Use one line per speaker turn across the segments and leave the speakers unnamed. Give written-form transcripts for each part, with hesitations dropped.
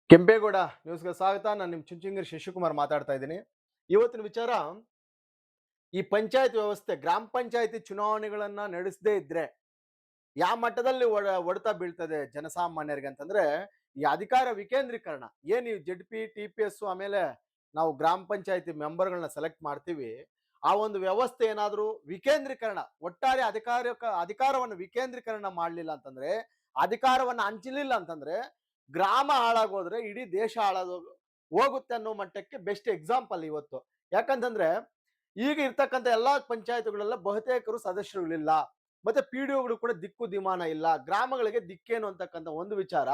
ಕೆಂಪೇಗೌಡ ನ್ಯೂಸ್ಗೆ ಸ್ವಾಗತ. ನಾನು ನಿಮ್ಮ ಚುಂಚುಂಗಿರಿ ಶಶಿಕುಮಾರ್ ಮಾತಾಡ್ತಾ ಇದ್ದೀನಿ. ಇವತ್ತಿನ ವಿಚಾರ, ಈ ಪಂಚಾಯತ್ ವ್ಯವಸ್ಥೆ, ಗ್ರಾಮ ಪಂಚಾಯತಿ ಚುನಾವಣೆಗಳನ್ನ ನಡೆಸದೇ ಇದ್ರೆ ಯಾವ ಮಟ್ಟದಲ್ಲಿ ಹೊಡೆತ ಬೀಳ್ತದೆ ಜನಸಾಮಾನ್ಯರಿಗೆ ಅಂತಂದ್ರೆ, ಈ ಅಧಿಕಾರ ವಿಕೇಂದ್ರೀಕರಣ ಏನ್ ಈ ಜೆಡ್ ಪಿ ಟಿ ಪಿ ಎಸ್ ಆಮೇಲೆ ನಾವು ಗ್ರಾಮ ಪಂಚಾಯತಿ ಮೆಂಬರ್ಗಳನ್ನ ಸೆಲೆಕ್ಟ್ ಮಾಡ್ತೀವಿ, ಆ ಒಂದು ವ್ಯವಸ್ಥೆ ಏನಾದರೂ ವಿಕೇಂದ್ರೀಕರಣ, ಒಟ್ಟಾರೆ ಅಧಿಕಾರವನ್ನು ವಿಕೇಂದ್ರೀಕರಣ ಮಾಡಲಿಲ್ಲ ಅಂತಂದ್ರೆ, ಅಧಿಕಾರವನ್ನು ಹಂಚಲಿಲ್ಲ ಅಂತಂದ್ರೆ ಗ್ರಾಮ ಹಾಳಾಗೋದ್ರೆ ಇಡೀ ದೇಶ ಹೋಗುತ್ತೆ ಅನ್ನೋ ಮಟ್ಟಕ್ಕೆ ಬೆಸ್ಟ್ ಎಕ್ಸಾಂಪಲ್ ಇವತ್ತು. ಯಾಕಂತಂದ್ರೆ ಈಗ ಇರ್ತಕ್ಕಂಥ ಎಲ್ಲಾ ಪಂಚಾಯತ್ಗಳೆಲ್ಲ ಬಹುತೇಕರು ಸದಸ್ಯರುಗಳಿಲ್ಲ, ಮತ್ತೆ ಪಿ ಡಿ ಒಗಳು ಕೂಡ ದಿಕ್ಕು ದಿಮಾನ ಇಲ್ಲ, ಗ್ರಾಮಗಳಿಗೆ ದಿಕ್ಕೇನು ಅಂತಕ್ಕಂಥ ಒಂದು ವಿಚಾರ.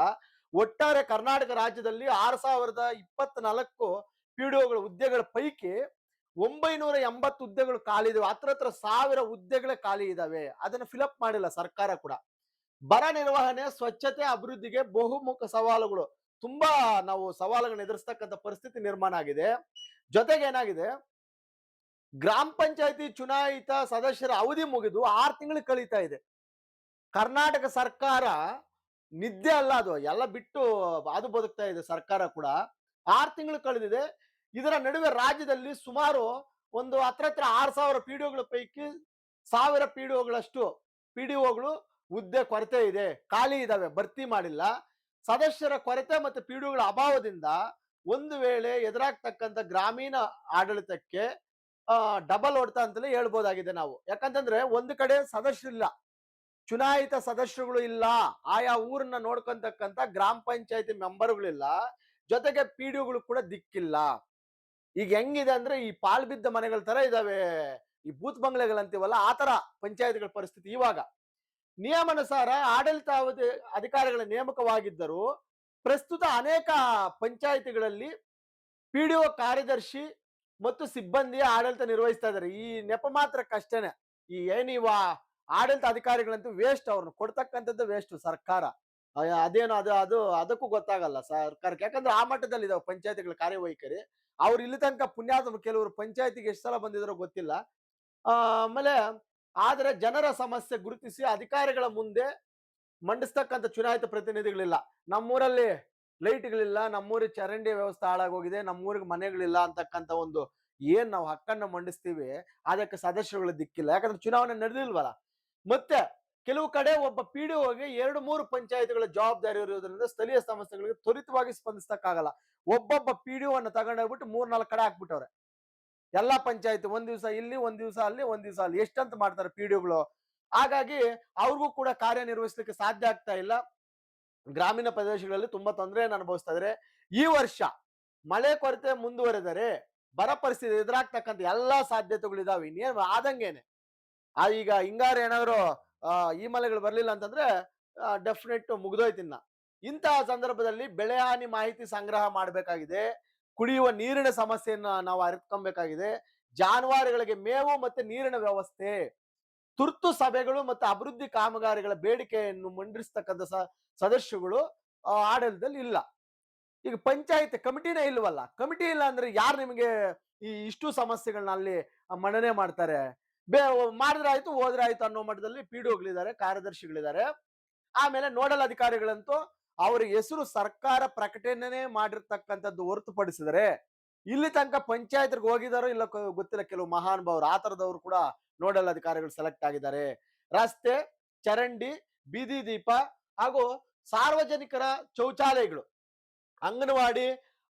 ಒಟ್ಟಾರೆ ಕರ್ನಾಟಕ ರಾಜ್ಯದಲ್ಲಿ 6024 ಪಿ ಡಿ ಒಗಳ ಹುದ್ದೆಗಳ ಪೈಕಿ 980 ಹುದ್ದೆಗಳು ಖಾಲಿ ಇದಾವೆ. ಹತ್ರ 1000 ಹುದ್ದೆಗಳೇ ಖಾಲಿ ಇದಾವೆ. ಅದನ್ನ ಫಿಲಪ್ ಮಾಡಿಲ್ಲ ಸರ್ಕಾರ ಕೂಡ. ಬರ ನಿರ್ವಹಣೆ, ಸ್ವಚ್ಛತೆ, ಅಭಿವೃದ್ಧಿಗೆ ಬಹುಮುಖ ಸವಾಲುಗಳು, ತುಂಬಾ ನಾವು ಸವಾಲುಗಳನ್ನ ಎದುರಿಸ್ತಕ್ಕಂಥ ಪರಿಸ್ಥಿತಿ ನಿರ್ಮಾಣ ಆಗಿದೆ. ಜೊತೆಗೆ ಏನಾಗಿದೆ, ಗ್ರಾಮ ಪಂಚಾಯತಿ ಚುನಾಯಿತ ಸದಸ್ಯರ ಅವಧಿ ಮುಗಿದು 6 ತಿಂಗಳು ಕಳೀತಾ ಇದೆ. ಕರ್ನಾಟಕ ಸರ್ಕಾರ ನಿದ್ದೆ ಅಲ್ಲ, ಅದು ಎಲ್ಲ ಬಿಟ್ಟು ಅದು ಬದುಕ್ತಾ ಇದೆ ಸರ್ಕಾರ ಕೂಡ. 6 ತಿಂಗಳು ಕಳೆದಿದೆ. ಇದರ ನಡುವೆ ರಾಜ್ಯದಲ್ಲಿ ಸುಮಾರು ಒಂದು ಹತ್ರ 6000 ಪಿ ಡಿ ಒಗಳ ಪೈಕಿ 1000 ಪಿ ಡಿ ಒಗಳಷ್ಟು ಪಿ ಡಿ ಒಗಳು ಹುದ್ದೆ ಕೊರತೆ ಇದೆ, ಖಾಲಿ ಇದಾವೆ, ಭರ್ತಿ ಮಾಡಿಲ್ಲ. ಸದಸ್ಯರ ಕೊರತೆ ಮತ್ತು ಪಿ ಡಿ ಒಗಳ ಅಭಾವದಿಂದ ಒಂದು ವೇಳೆ ಎದುರಾಗ್ತಕ್ಕಂಥ ಗ್ರಾಮೀಣ ಆಡಳಿತಕ್ಕೆ ಡಬಲ್ ಹೊಡೆತ ಅಂತಲೇ ಹೇಳ್ಬೋದಾಗಿದೆ ನಾವು. ಯಾಕಂತಂದ್ರೆ ಒಂದು ಕಡೆ ಸದಸ್ಯರಿಲ್ಲ, ಚುನಾಯಿತ ಸದಸ್ಯರುಗಳು ಇಲ್ಲ, ಆಯಾ ಊರನ್ನ ನೋಡ್ಕೊಂತಕ್ಕಂಥ ಗ್ರಾಮ ಪಂಚಾಯತಿ ಮೆಂಬರ್ಗಳಿಲ್ಲ, ಜೊತೆಗೆ ಪಿ ಡಿ ಒಗಳು ಕೂಡ ದಿಕ್ಕಿಲ್ಲ. ಈಗ ಹೆಂಗಿದೆ ಅಂದ್ರೆ ಈ ಪಾಲ್ ಬಿದ್ದ ಮನೆಗಳ ತರ ಇದಾವೆ, ಈ ಬೂತ್ ಬಂಗ್ಲೆಗಳಂತೀವಲ್ಲ ಆ ತರ ಪಂಚಾಯತ್ಗಳ ಪರಿಸ್ಥಿತಿ ಇವಾಗ. ನಿಯಮಾನುಸಾರ ಆಡಳಿತಾವಧಿ ಅಧಿಕಾರಿಗಳ ನೇಮಕವಾಗಿದ್ದರು. ಪ್ರಸ್ತುತ ಅನೇಕ ಪಂಚಾಯಿತಿಗಳಲ್ಲಿ ಪಿ ಡಿ ಒ ಕಾರ್ಯದರ್ಶಿ ಮತ್ತು ಸಿಬ್ಬಂದಿಯ ಆಡಳಿತ ನಿರ್ವಹಿಸ್ತಾ ಇದ್ದಾರೆ. ಈ ನೆಪ ಮಾತ್ರಕ್ಕಷ್ಟೇನೆ. ಈ ಏನಿವ ಆಡಳಿತ ಅಧಿಕಾರಿಗಳಂತೂ ವೇಸ್ಟ್, ಅವ್ರನ್ನ ಕೊಡ್ತಕ್ಕಂಥದ್ದು ವೇಸ್ಟ್ ಸರ್ಕಾರ. ಅದೇನು ಅದು ಅದು ಅದಕ್ಕೂ ಗೊತ್ತಾಗಲ್ಲ ಸರ್ಕಾರಕ್ಕೆ. ಯಾಕಂದ್ರೆ ಆ ಮಟ್ಟದಲ್ಲಿ ಇದಾವೆ ಪಂಚಾಯತಿಗಳ ಕಾರ್ಯವೈಖರಿ. ಅವ್ರು ಇಲ್ಲಿ ತನಕ ಪುಣ್ಯಾತ್ಮ ಕೆಲವರು ಪಂಚಾಯತಿಗೆ ಎಷ್ಟು ಸಲ ಬಂದಿದ್ರೋ ಗೊತ್ತಿಲ್ಲ. ಆಮೇಲೆ ಆದರೆ ಜನರ ಸಮಸ್ಯೆ ಗುರುತಿಸಿ ಅಧಿಕಾರಿಗಳ ಮುಂದೆ ಮಂಡಿಸ್ತಕ್ಕಂಥ ಚುನಾಯಿತ ಪ್ರತಿನಿಧಿಗಳಿಲ್ಲ. ನಮ್ಮೂರಲ್ಲಿ ಲೈಟ್ಗಳಿಲ್ಲ, ನಮ್ಮೂರಿಗೆ ಚರಂಡಿ ವ್ಯವಸ್ಥೆ ಹಾಳಾಗೋಗಿದೆ, ನಮ್ಮೂರಿಗೆ ಮನೆಗಳಿಲ್ಲ ಅಂತಕ್ಕಂಥ ಒಂದು ಏನ್ ನಾವು ಹಕ್ಕನ್ನ ಮಂಡಿಸ್ತೀವಿ, ಅದಕ್ಕೆ ಸದಸ್ಯರುಗಳ ದಿಕ್ಕಿಲ್ಲ. ಯಾಕಂದ್ರೆ ಚುನಾವಣೆ ನಡೆದಿಲ್ವಲ್ಲ. ಮತ್ತೆ ಕೆಲವು ಕಡೆ ಒಬ್ಬ ಪಿ ಡಿ ಒಗೆ 2-3 ಪಂಚಾಯತ್ಗಳ ಜವಾಬ್ದಾರಿ ಇರೋದ್ರಿಂದ ಸ್ಥಳೀಯ ಸಮಸ್ಯೆಗಳಿಗೆ ತ್ವರಿತವಾಗಿ ಸ್ಪಂದಿಸಕ್ಕಾಗಲ್ಲ. ಒಬ್ಬೊಬ್ಬ ಪಿ ಡಿ ಒನ್ನ ತಗೊಂಡೋಗ್ಬಿಟ್ಟು 3-4 ಕಡೆ ಹಾಕ್ಬಿಟ್ಟವ್ರೆ. ಎಲ್ಲಾ ಪಂಚಾಯತ್ ಒಂದ್ ದಿವಸ ಇಲ್ಲಿ, ಒಂದ್ ದಿವಸ ಅಲ್ಲಿ, ಒಂದ್ ದಿವಸ ಅಲ್ಲಿ, ಎಷ್ಟಂತ ಮಾಡ್ತಾರೆ ಪಿ ಡಿ ಒಗಳು. ಹಾಗಾಗಿ ಅವ್ರಿಗೂ ಕೂಡ ಕಾರ್ಯನಿರ್ವಹಿಸಲಿಕ್ಕೆ ಸಾಧ್ಯ ಆಗ್ತಾ ಇಲ್ಲ. ಗ್ರಾಮೀಣ ಪ್ರದೇಶಗಳಲ್ಲಿ ತುಂಬಾ ತೊಂದರೆಯನ್ನು ಅನುಭವಿಸ್ತಾ ಇದ್ದಾರೆ. ಈ ವರ್ಷ ಮಳೆ ಕೊರತೆ ಮುಂದುವರೆದರೆ ಬರ ಪರಿಸ್ಥಿತಿ ಎದುರಾಗ್ತಕ್ಕಂಥ ಎಲ್ಲಾ ಸಾಧ್ಯತೆಗಳಿದಾವೆ. ಇನ್ನೇನು ಆದಂಗೇನೆ. ಈಗ ಹಿಂಗಾರು ಏನಾದ್ರು ಈ ಮಳೆಗಳು ಬರ್ಲಿಲ್ಲ ಅಂತಂದ್ರೆ ಡೆಫಿನೆಟ್ ಮುಗ್ದೋಯ್ತಿನ್ನ. ಇಂತಹ ಸಂದರ್ಭದಲ್ಲಿ ಬೆಳೆ ಹಾನಿ ಮಾಹಿತಿ ಸಂಗ್ರಹ ಮಾಡಬೇಕಾಗಿದೆ. ಕುಡಿಯುವ ನೀರಿನ ಸಮಸ್ಯೆಯನ್ನ ನಾವು ಅರಿತುಕೊಬೇಕಾಗಿದೆ. ಜಾನುವಾರುಗಳಿಗೆ ಮೇವು ಮತ್ತೆ ನೀರಿನ ವ್ಯವಸ್ಥೆ, ತುರ್ತು ಸಭೆಗಳು ಮತ್ತು ಅಭಿವೃದ್ಧಿ ಕಾಮಗಾರಿಗಳ ಬೇಡಿಕೆಯನ್ನು ಮಂಡಿಸ್ತಕ್ಕಂಥ ಸದಸ್ಯಗಳು ಆಡಳಿತದಲ್ಲಿ ಇಲ್ಲ. ಈಗ ಪಂಚಾಯತ್ ಕಮಿಟಿನೇ ಇಲ್ವಲ್ಲ. ಕಮಿಟಿ ಇಲ್ಲ ಅಂದ್ರೆ ಯಾರು ನಿಮಗೆ ಇಷ್ಟು ಸಮಸ್ಯೆಗಳನ್ನ ಅಲ್ಲಿ ಮನ್ನಣೆ ಮಾಡ್ತಾರೆ? ಮಾಡಿದ್ರೆ ಆಯ್ತು, ಹೋದ್ರೆ ಆಯ್ತು ಅನ್ನೋ ಮಟ್ಟದಲ್ಲಿ ಪಿ ಡಿ ಒಗಳಿದ್ದಾರೆ, ಕಾರ್ಯದರ್ಶಿಗಳಿದ್ದಾರೆ. ಆಮೇಲೆ ನೋಡಲ್ ಅಧಿಕಾರಿಗಳಂತೂ ಅವ್ರ ಹೆಸರು ಸರ್ಕಾರ ಪ್ರಕಟಣೆ ಮಾಡಿರ್ತಕ್ಕಂಥದ್ದು ಹೊರತುಪಡಿಸಿದರೆ ಇಲ್ಲಿ ತನಕ ಪಂಚಾಯತ್ಗೆ ಹೋಗಿದಾರೋ ಇಲ್ಲ ಗೊತ್ತಿಲ್ಲ. ಕೆಲವು ಮಹಾನುಭಾವರು ಆ ತರದವರು ಕೂಡ ನೋಡಲ್ ಅಧಿಕಾರಿಗಳು ಸೆಲೆಕ್ಟ್ ಆಗಿದ್ದಾರೆ. ರಸ್ತೆ, ಚರಂಡಿ, ಬೀದಿ ದೀಪ ಹಾಗೂ ಸಾರ್ವಜನಿಕರ ಶೌಚಾಲಯಗಳು, ಅಂಗನವಾಡಿ,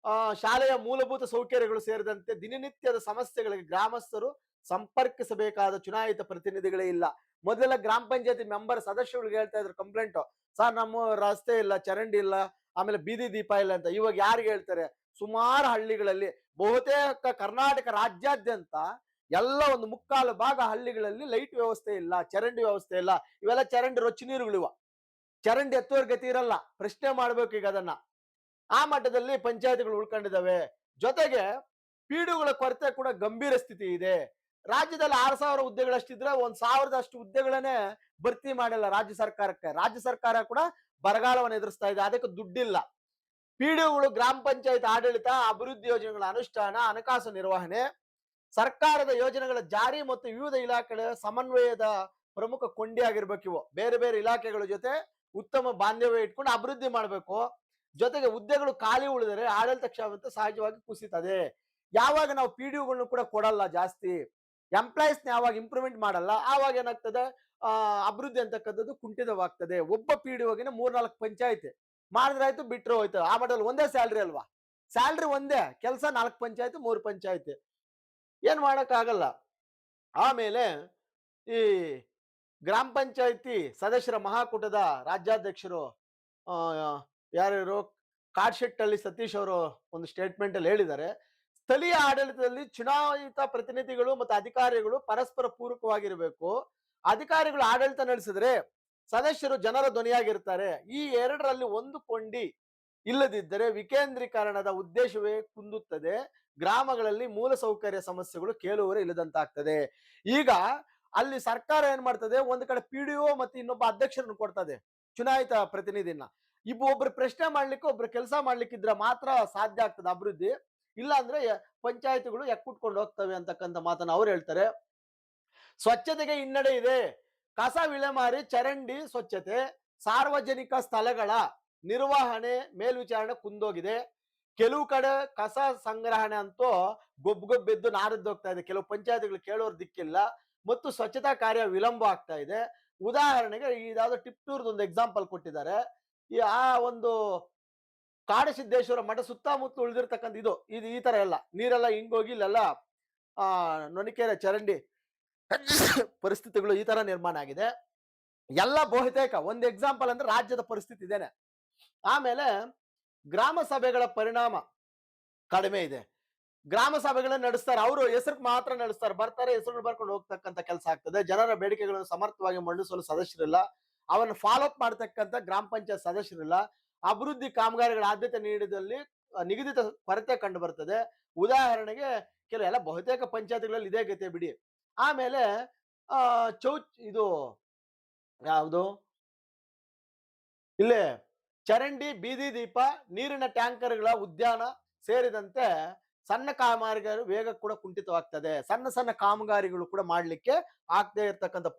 ಶಾಲೆಯ ಮೂಲಭೂತ ಸೌಕರ್ಯಗಳು ಸೇರಿದಂತೆ ದಿನನಿತ್ಯದ ಸಮಸ್ಯೆಗಳಿಗೆ ಗ್ರಾಮಸ್ಥರು ಸಂಪರ್ಕಿಸಬೇಕಾದ ಚುನಾಯಿತ ಪ್ರತಿನಿಧಿಗಳೇ ಇಲ್ಲ. ಮೊದಲೆಲ್ಲ ಗ್ರಾಮ ಪಂಚಾಯತಿ ಮೆಂಬರ್ ಸದಸ್ಯರುಗಳಿಗೆ ಹೇಳ್ತಾ ಇದ್ರು ಕಂಪ್ಲೇಂಟ್, ಸರ್ ನಮ್ಮ ರಸ್ತೆ ಇಲ್ಲ, ಚರಂಡಿ ಇಲ್ಲ, ಆಮೇಲೆ ಬೀದಿ ದೀಪ ಇಲ್ಲ ಅಂತ. ಇವಾಗ ಯಾರಿಗೆ ಹೇಳ್ತಾರೆ? ಸುಮಾರು ಹಳ್ಳಿಗಳಲ್ಲಿ, ಬಹುತೇಕ ಕರ್ನಾಟಕ ರಾಜ್ಯಾದ್ಯಂತ ಎಲ್ಲ ಒಂದು ಮುಕ್ಕಾಲು ಭಾಗ ಹಳ್ಳಿಗಳಲ್ಲಿ ಲೈಟ್ ವ್ಯವಸ್ಥೆ ಇಲ್ಲ, ಚರಂಡಿ ವ್ಯವಸ್ಥೆ ಇಲ್ಲ. ಇವೆಲ್ಲ ಚರಂಡಿ ರೊಚ್ಚಿ ನೀರುಗಳಿವ. ಚರಂಡಿ ಎತ್ತುವರ ಗತಿ ಇರಲ್ಲ. ಪ್ರಶ್ನೆ ಮಾಡ್ಬೇಕು ಈಗ ಅದನ್ನ. ಆ ಮಟ್ಟದಲ್ಲಿ ಪಂಚಾಯತ್ಗಳು ಉಳ್ಕೊಂಡಿದ್ದಾವೆ. ಜೊತೆಗೆ ಪಿ ಡಿ ಒಗಳ ಕೊರತೆ ಕೂಡ ಗಂಭೀರ ಸ್ಥಿತಿ ಇದೆ. ರಾಜ್ಯದಲ್ಲಿ 6000 ಹುದ್ದೆಗಳಷ್ಟಿದ್ರೆ 1000 ಹುದ್ದೆಗಳನ್ನೇ ಭರ್ತಿ ಮಾಡಿಲ್ಲ ರಾಜ್ಯ ಸರ್ಕಾರಕ್ಕೆ. ರಾಜ್ಯ ಸರ್ಕಾರ ಕೂಡ ಬರಗಾಲವನ್ನು ಎದುರಿಸ್ತಾ ಇದೆ, ಅದಕ್ಕೆ ದುಡ್ಡಿಲ್ಲ. ಪಿ ಡಿ ಒಗಳು ಗ್ರಾಮ ಪಂಚಾಯತ್ ಆಡಳಿತ, ಅಭಿವೃದ್ಧಿ ಯೋಜನೆಗಳ ಅನುಷ್ಠಾನ, ಹಣಕಾಸು ನಿರ್ವಹಣೆ, ಸರ್ಕಾರದ ಯೋಜನೆಗಳ ಜಾರಿ ಮತ್ತು ವಿವಿಧ ಇಲಾಖೆಗಳ ಸಮನ್ವಯದ ಪ್ರಮುಖ ಕೊಂಡಿ ಆಗಿರ್ಬೇಕು. ಇವು ಬೇರೆ ಬೇರೆ ಇಲಾಖೆಗಳ ಜೊತೆ ಉತ್ತಮ ಬಾಂಧವ್ಯ ಇಟ್ಕೊಂಡು ಅಭಿವೃದ್ಧಿ ಮಾಡಬೇಕು. ಜೊತೆಗೆ ಹುದ್ದೆಗಳು ಖಾಲಿ ಉಳಿದರೆ ಆಡಳಿತ ಕ್ಷಮತೆ ಸಹಜವಾಗಿ ಕುಸಿತದೆ. ಯಾವಾಗ ನಾವು ಪಿಡಿಒಗಳನ್ನು ಕೂಡ ಕೊಡಲ್ಲ ಜಾಸ್ತಿ, ಎಂಪ್ಲಾಯೀಸ್ನ ಯಾವಾಗ ಇಂಪ್ರೂವ್ಮೆಂಟ್ ಮಾಡಲ್ಲ, ಆವಾಗ ಏನಾಗ್ತದೆ, ಅಭಿವೃದ್ಧಿ ಅಂತಕ್ಕಂಥದ್ದು ಕುಂಠಿತವಾಗ್ತದೆ. ಒಬ್ಬ ಪಿಡಿಒಗಿನ 3-4 ಪಂಚಾಯತಿ ಮಾಡಿದ್ರೆ ಆಯ್ತು, ಬಿಟ್ರೆ ಹೋಯ್ತು. ಆ ಮಟ್ಟದಲ್ಲಿ ಒಂದೇ ಸ್ಯಾಲ್ರಿ ಅಲ್ವಾ, ಸ್ಯಾಲ್ರಿ ಒಂದೇ, ಕೆಲಸ 4 ಪಂಚಾಯತಿ 3 ಪಂಚಾಯತಿ, ಏನ್ ಮಾಡಕ್ಕಾಗಲ್ಲ. ಆಮೇಲೆ ಈ ಗ್ರಾಮ ಪಂಚಾಯತಿ ಸದಸ್ಯರ ಮಹಾಕೂಟದ ರಾಜ್ಯಾಧ್ಯಕ್ಷರು ಆ ಯಾರ್ಯಾರು, ಕಾಡ್ಶೆಟ್ಟಳ್ಳಿ ಸತೀಶ್ ಅವರು ಒಂದು ಸ್ಟೇಟ್ಮೆಂಟ್ ಅಲ್ಲಿ ಹೇಳಿದ್ದಾರೆ, ಸ್ಥಳೀಯ ಆಡಳಿತದಲ್ಲಿ ಚುನಾಯಿತ ಪ್ರತಿನಿಧಿಗಳು ಮತ್ತು ಅಧಿಕಾರಿಗಳು ಪರಸ್ಪರ ಪೂರಕವಾಗಿರಬೇಕು. ಅಧಿಕಾರಿಗಳು ಆಡಳಿತ ನಡೆಸಿದ್ರೆ ಸದಸ್ಯರು ಜನರ ಧ್ವನಿಯಾಗಿರ್ತಾರೆ. ಈ ಎರಡರಲ್ಲಿ ಒಂದು ಕೊಂಡಿ ಇಲ್ಲದಿದ್ದರೆ ವಿಕೇಂದ್ರೀಕರಣದ ಉದ್ದೇಶವೇ ಕುಂದುತ್ತದೆ. ಗ್ರಾಮಗಳಲ್ಲಿ ಮೂಲಸೌಕರ್ಯ ಸಮಸ್ಯೆಗಳು ಕೇಳುವರೆ ಇಲ್ಲದಂತಾಗ್ತದೆ. ಈಗ ಅಲ್ಲಿ ಸರ್ಕಾರ ಏನ್ ಮಾಡ್ತದೆ, ಒಂದು ಕಡೆ ಪಿಡಿಒ ಮತ್ತೆ ಇನ್ನೊಬ್ಬ ಅಧ್ಯಕ್ಷರನ್ನು ಕೊಡ್ತದೆ, ಚುನಾಯಿತ ಪ್ರತಿನಿಧಿನ. ಒಬ್ರು ಪ್ರಶ್ನೆ ಮಾಡ್ಲಿಕ್ಕೆ, ಒಬ್ರು ಕೆಲಸ ಮಾಡ್ಲಿಕ್ಕಿದ್ರೆ ಮಾತ್ರ ಸಾಧ್ಯ ಆಗ್ತದೆ ಅಭಿವೃದ್ಧಿ. ಇಲ್ಲ ಅಂದ್ರೆ ಪಂಚಾಯತಿಗಳು ಎಕ್ಕುಟ್ಕೊಂಡು ಹೋಗ್ತವೆ ಅಂತಕ್ಕಂಥ ಮಾತನ್ನ ಅವ್ರು ಹೇಳ್ತಾರೆ. ಸ್ವಚ್ಛತೆಗೆ ಹಿನ್ನಡೆ ಇದೆ. ಕಸ ವಿಲೇವಾರಿ, ಚರಂಡಿ ಸ್ವಚ್ಛತೆ, ಸಾರ್ವಜನಿಕ ಸ್ಥಳಗಳ ನಿರ್ವಹಣೆ ಮೇಲ್ವಿಚಾರಣೆ ಕುಂದೋಗಿದೆ. ಕೆಲವು ಕಡೆ ಕಸ ಸಂಗ್ರಹಣೆ ಅಂತೂ ಗೊಬ್ಬೆದ್ದು ನಾರಿದ್ದೋಗ್ತಾ ಇದೆ. ಕೆಲವು ಪಂಚಾಯತಿಗಳು ಕೇಳೋರ್ ದಿಕ್ಕಿಲ್ಲ ಮತ್ತು ಸ್ವಚ್ಛತಾ ಕಾರ್ಯ ವಿಳಂಬ ಆಗ್ತಾ ಇದೆ. ಉದಾಹರಣೆಗೆ ಇದಾವುದೋ ಟಿಪ್ಟೂರ್ದು ಒಂದು ಎಕ್ಸಾಂಪಲ್ ಕೊಟ್ಟಿದ್ದಾರೆ. ಆ ಒಂದು ಕಾಡಸಿದ್ದೇಶ್ವರ ಮಠ ಸುತ್ತಮುತ್ತ ಉಳಿದಿರ್ತಕ್ಕಂಥ ಇದು ಈ ತರ ಎಲ್ಲ ನೀರೆಲ್ಲ ಹಿಂಗೋಗಿ ಇಲ್ಲೆಲ್ಲ ನೊನಿಕೆರೆ ಚರಂಡಿ ಪರಿಸ್ಥಿತಿಗಳು ಈ ತರ ನಿರ್ಮಾಣ ಆಗಿದೆ. ಎಲ್ಲ ಬಹುತೇಕ ಒಂದು ಎಕ್ಸಾಂಪಲ್ ಅಂದ್ರೆ ರಾಜ್ಯದ ಪರಿಸ್ಥಿತಿ ಇದೇನೆ. ಆಮೇಲೆ ಗ್ರಾಮ ಸಭೆಗಳ ಪರಿಣಾಮ ಕಡಿಮೆ ಇದೆ. ಗ್ರಾಮ ಸಭೆಗಳನ್ನ ನಡೆಸ್ತಾರೆ, ಅವರು ಹೆಸರು ಮಾತ್ರ ನಡೆಸ್ತಾರೆ, ಬರ್ತಾರೆ, ಹೆಸರು ಬರ್ಕೊಂಡು ಹೋಗ್ತಕ್ಕಂಥ ಕೆಲಸ ಆಗ್ತದೆ. ಜನರ ಬೇಡಿಕೆಗಳನ್ನು ಸಮರ್ಥವಾಗಿ ಮಂಡಿಸಲು ಸದಸ್ಯರಿಲ್ಲ, ಅವನ್ನು ಫಾಲೋ ಅಪ್ ಮಾಡ್ತಕ್ಕಂಥ ಗ್ರಾಮ ಪಂಚಾಯತ್ ಸದಸ್ಯರಿಲ್ಲ. ಅಭಿವೃದ್ಧಿ ಕಾಮಗಾರಿಗಳ ಆದ್ಯತೆ ನೀಡಿದಲ್ಲಿ ನಿಗದಿತ ಕೊರತೆ ಕಂಡು ಬರ್ತದೆ. ಉದಾಹರಣೆಗೆ ಕೆಲವು ಎಲ್ಲ ಬಹುತೇಕ ಪಂಚಾಯತ್ಗಳಲ್ಲಿ ಇದೇ ಗತಿ ಬಿಡಿ. ಆಮೇಲೆ ಇದು ಯಾವುದು, ಇಲ್ಲೇ ಚರಂಡಿ, ಬೀದಿ ದೀಪ, ನೀರಿನ ಟ್ಯಾಂಕರ್ಗಳ ಉದ್ಯಾನ ಸೇರಿದಂತೆ ಸಣ್ಣ ಕಾಮಗಾರಿಗಳು ವೇಗ ಕೂಡ ಕುಂಠಿತವಾಗ್ತದೆ. ಸಣ್ಣ ಸಣ್ಣ ಕಾಮಗಾರಿಗಳು ಕೂಡ ಮಾಡ್ಲಿಕ್ಕೆ ಆಗದೆ ಇರ್ತಕ್ಕಂಥ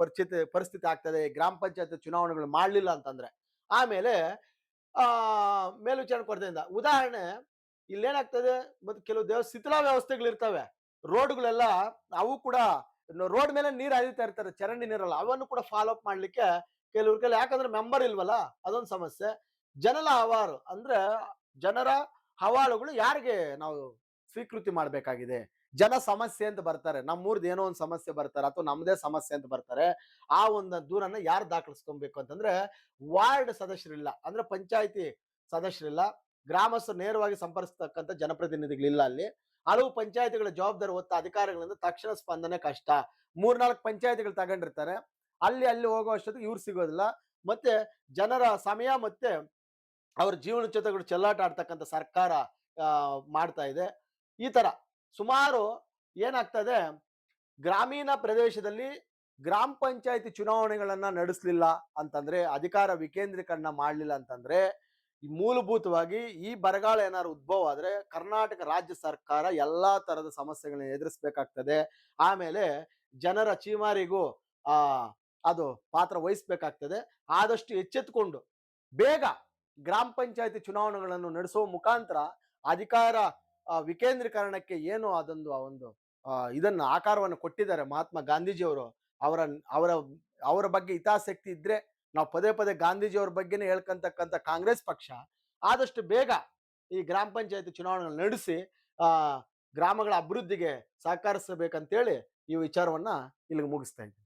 ಪರಿಸ್ಥಿತಿ ಆಗ್ತದೆ ಗ್ರಾಮ ಪಂಚಾಯತ್ ಚುನಾವಣೆಗಳು ಮಾಡ್ಲಿಲ್ಲ ಅಂತಂದ್ರೆ. ಆಮೇಲೆ ಮೇಲ್ವಿಚಾರಣೆ ಕೊರತೆಯಿಂದ ಉದಾಹರಣೆ ಇಲ್ಲೇನಾಗ್ತದೆ, ಮತ್ತೆ ಕೆಲವು ಶಿಥಿಲಾ ವ್ಯವಸ್ಥೆಗಳು ಇರ್ತವೆ, ರೋಡ್ಗಳೆಲ್ಲ ಅವು ಕೂಡ ರೋಡ್ ಮೇಲೆ ನೀರು ಹರಿತಾ ಇರ್ತಾರೆ, ಚರಂಡಿ ನೀರಲ್ಲ, ಅವನ್ನು ಕೂಡ ಫಾಲೋ ಅಪ್ ಮಾಡ್ಲಿಕ್ಕೆ ಕೆಲವ್ರ ಯಾಕಂದ್ರೆ ಮೆಂಬರ್ ಇಲ್ವಲ್ಲ, ಅದೊಂದು ಸಮಸ್ಯೆ. ಜನರ ಹವಾಲು ಅಂದ್ರೆ ಜನರ ಹವಾಲುಗಳು ಯಾರಿಗೆ ನಾವು ಸ್ವೀಕೃತಿ ಮಾಡ್ಬೇಕಾಗಿದೆ. ಜನ ಸಮಸ್ಯೆ ಅಂತ ಬರ್ತಾರೆ, ನಮ್ಮೂರ್ದು ಏನೋ ಒಂದು ಸಮಸ್ಯೆ ಬರ್ತಾರೆ, ಅಥವಾ ನಮ್ಮದೇ ಸಮಸ್ಯೆ ಅಂತ ಬರ್ತಾರೆ. ಆ ಒಂದು ದೂರನ್ನ ಯಾರು ದಾಖಲಿಸ್ಕೊಬೇಕು ಅಂತಂದ್ರೆ ವಾರ್ಡ್ ಸದಸ್ಯರಿಲ್ಲ, ಅಂದ್ರೆ ಪಂಚಾಯತಿ ಸದಸ್ಯರಿಲ್ಲ, ಗ್ರಾಮಸ್ಥರು ನೇರವಾಗಿ ಸಂಪರ್ಕಿಸ್ತಕ್ಕಂಥ ಜನಪ್ರತಿನಿಧಿಗಳಿಲ್ಲ ಅಲ್ಲಿ. ಹಲವು ಪಂಚಾಯತಿಗಳ ಜವಾಬ್ದಾರಿ ಹೊತ್ತ ಅಧಿಕಾರಿಗಳಿಂದ ತಕ್ಷಣ ಸ್ಪಂದನೆ ಕಷ್ಟ. 3-4 ಪಂಚಾಯತಿಗಳು ತಗೊಂಡಿರ್ತಾರೆ, ಅಲ್ಲಿ ಹೋಗೋ ಅಷ್ಟೊತ್ತಿಗೆ ಇವ್ರು ಸಿಗೋದಿಲ್ಲ. ಮತ್ತೆ ಜನರ ಸಮಯ ಮತ್ತೆ ಅವ್ರ ಜೀವನ ಜೊತೆಗಳು ಚೆಲ್ಲಾಟ ಆಡ್ತಕ್ಕಂಥ ಸರ್ಕಾರ ಮಾಡ್ತಾ ಇದೆ. ಈ ತರ ಸುಮಾರು ಏನಾಗ್ತದೆ, ಗ್ರಾಮೀಣ ಪ್ರದೇಶದಲ್ಲಿ ಗ್ರಾಮ ಪಂಚಾಯತಿ ಚುನಾವಣೆಗಳನ್ನ ನಡೆಸಲಿಲ್ಲ ಅಂತಂದ್ರೆ, ಅಧಿಕಾರ ವಿಕೇಂದ್ರೀಕರಣ ಮಾಡಲಿಲ್ಲ ಅಂತಂದ್ರೆ, ಮೂಲಭೂತವಾಗಿ ಈ ಬರಗಾಲ ಏನಾದ್ರು ಉದ್ಭವ ಆದ್ರೆ ಕರ್ನಾಟಕ ರಾಜ್ಯ ಸರ್ಕಾರ ಎಲ್ಲಾ ತರದ ಸಮಸ್ಯೆಗಳನ್ನ ಎದುರಿಸಬೇಕಾಗ್ತದೆ. ಆಮೇಲೆ ಜನರ ಚೀಮಾರಿಗೂ ಅದು ಪಾತ್ರ ವಹಿಸ್ಬೇಕಾಗ್ತದೆ. ಆದಷ್ಟು ಎಚ್ಚೆತ್ತುಕೊಂಡು ಬೇಗ ಗ್ರಾಮ ಪಂಚಾಯತಿ ಚುನಾವಣೆಗಳನ್ನು ನಡೆಸುವ ಮುಖಾಂತರ ಅಧಿಕಾರ ವಿಕೇಂದ್ರೀಕರಣಕ್ಕೆ ಏನು ಅದೊಂದು ಒಂದು ಇದನ್ನ ಆಕಾರವನ್ನು ಕೊಟ್ಟಿದ್ದಾರೆ ಮಹಾತ್ಮ ಗಾಂಧೀಜಿಯವರು. ಅವರ ಅವರ ಅವರ ಬಗ್ಗೆ ಹಿತಾಸಕ್ತಿ ಇದ್ರೆ ನಾವು ಪದೇ ಪದೇ ಗಾಂಧೀಜಿಯವ್ರ ಬಗ್ಗೆನೇ ಹೇಳ್ಕಂತಕ್ಕಂಥ ಕಾಂಗ್ರೆಸ್ ಪಕ್ಷ ಆದಷ್ಟು ಬೇಗ ಈ ಗ್ರಾಮ ಪಂಚಾಯತಿ ಚುನಾವಣೆಗಳನ್ನು ನಡೆಸಿ ಗ್ರಾಮಗಳ ಅಭಿವೃದ್ಧಿಗೆ ಸಹಕರಿಸಬೇಕಂತೇಳಿ ಈ ವಿಚಾರವನ್ನ ಇಲ್ಲಿಗೆ ಮುಗಿಸ್ತಾ ಇದ್ದೀನಿ.